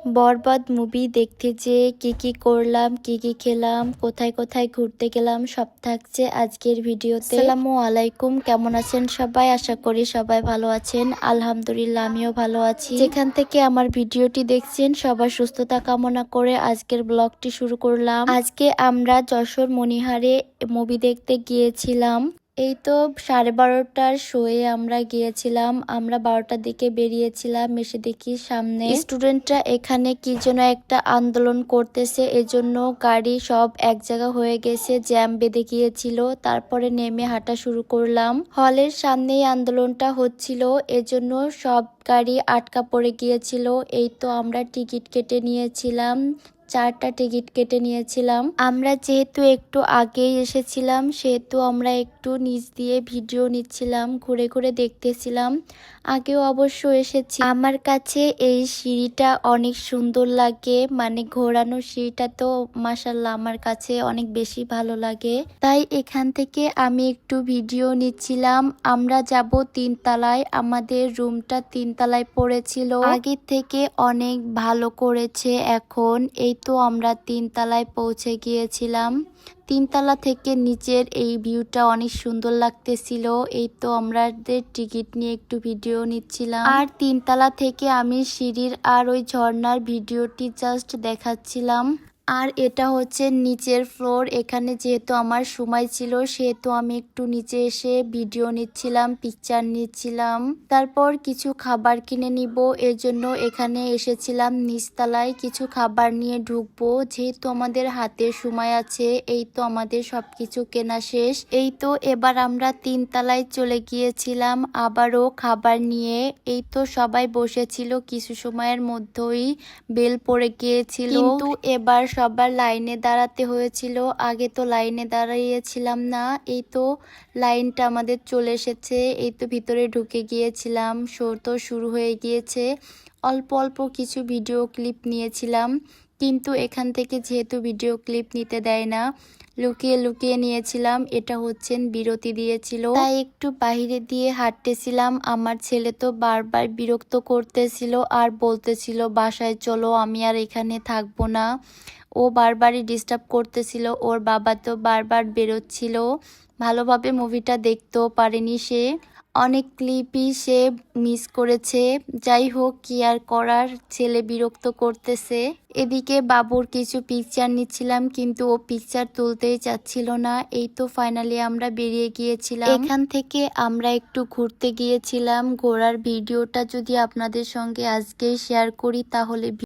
বরবাদ movie দেখতে যেয়ে কি করলাম, কি খেলাম, কোথায় কোথায় ঘুরতে গেলাম সব থাকছে আজকের ভিডিওতে। আসসালামু আলাইকুম, কেমন আছেন সবাই? আশা করি সবাই ভালো আছেন। আলহামদুলিল্লাহ আমিও ভালো আছি। যেখান থেকে আমার ভিডিওটি দেখছেন সবার সুস্থতা কামনা করে আজকের ব্লগটি শুরু করলাম। আজকে আমরা যশোর মনিহারে মুভি দেখতে গিয়েছিলাম। এই তো 12:30টার শোয়ে আমরা গিয়েছিলাম। আমরা 12টার দিকে বেরিয়েছিলাম, এসে দেখি সামনে স্টুডেন্টরা এখানে কি যেন একটা আন্দোলন করতেছে, এজন্য গাড়ি সব এক জায়গা হয়ে গেছে, জ্যাম বেঁধে গিয়েছিল। তারপরে নেমে হাঁটা শুরু করলাম। হলের সামনেই আন্দোলনটা হচ্ছিল, এজন্য সব গাড়ি আটকা পড়ে গিয়েছিল। এই তো আমরা টিকিট কেটে নিয়েছিলাম, 4টা টিকিট কেটে নিয়েছিলাম। আমরা যেহেতু একটু আগেই এসেছিলাম সেহেতু আমরা একটু নিচ দিয়ে ভিডিও নিচ্ছিলাম, ঘুরে ঘুরে দেখতেছিলাম। আগেও অবশ্য এসেছি। আমার কাছে এই সিঁড়িটা অনেক সুন্দর লাগে, মানে ঘোরানো সিঁড়িটা তো মাশাআল্লাহ আমার কাছে অনেক বেশি ভালো লাগে। তাই এখান থেকে আমি একটু ভিডিও নিচ্ছিলাম। আমরা যাব 3 তলায়, আমাদের রুমটা 3 তলায় পড়েছিল। আগে থেকে অনেক ভালো করেছে এখন। এই তো আমরা 3 তলায় পৌঁছে গিয়েছিলাম। 3 তলা থেকে নিচের এই ভিউটা অনেক সুন্দর লাগতেছিল। এই তো আমাদের টিকিট নিয়ে একটু ভিডিও নিচ্ছিলাম। আর 3 তলা থেকে আমি সিঁড়ির আর ওই ঝর্ণার ভিডিওটি জাস্ট দেখাচ্ছিলাম। আর এটা হচ্ছে নিচের ফ্লোর। এখানে যেহেতু আমার সময় ছিল সেহেতু আমি একটু নিচে এসে ভিডিও নিচ্ছিলাম, পিকচার নিচ্ছিলাম। তারপর কিছু খাবার কিনে নিব, এজন্য এখানে এসেছিলাম নিচতলায়। কিছু খাবার নিয়ে ঢুকবো, যেহেতু আমাদের হাতে সময় আছে। এই তো আমাদের সবকিছু কেনা শেষ। এই তো এবার আমরা 3 তলায় চলে গিয়েছিলাম আবারও খাবার নিয়ে। এই তো সবাই বসেছিল, কিছু সময়ের মধ্যেই বেল পড়ে গিয়েছিল, কিন্তু এবার সবার লাইনে দাঁড়াতে হয়েছিল। আগে তো লাইনে দাঁড়িয়েছিলাম না। এই তো লাইনটা আমাদের চলে এসেছে। এই তো ভিতরে ঢুকে গিয়েছিলাম, শো তো শুরু হয়ে গিয়েছে। অল্প অল্প কিছু ভিডিও ক্লিপ নিয়েছিলাম, কিন্তু এখান থেকে যেহেতু ভিডিও ক্লিপ নিতে দেয় না, লুকিয়ে লুকিয়ে নিয়েছিলাম। এটা হচ্ছেন বিরতি দিয়েছিল, তাই একটু বাইরে দিয়ে হাঁটতেছিলাম। আমার ছেলে তো বারবার বিরক্ত করতেছিল আর বলতেছিল বাসায় চলো, আমি আর এখানে থাকবো না। ও বারবারই ডিস্টার্ব করতেছিল, ওর বাবা তো বারবার বেরোচ্ছিল। ভালোভাবে মুভিটা দেখতেও পারেনি সে, অনেক ক্লিপই সে মিস করেছে। যাই হোক, কি আর করার, ছেলে বিরক্ত করতেছে। এদিকে বাবুর কিছু পিকচার নিচ্ছিলাম, কিন্তু ও পিকচার তুলতেই চাচ্ছিল না। এই তো ফাইনালি আমরা বেরিয়ে গিয়েছিলাম। এখান থেকে আমরা একটু ঘুরতে গিয়েছিলাম। ঘোরার ভিডিওটা যদি আপনাদের সঙ্গে আজকে শেয়ার করি তাহলে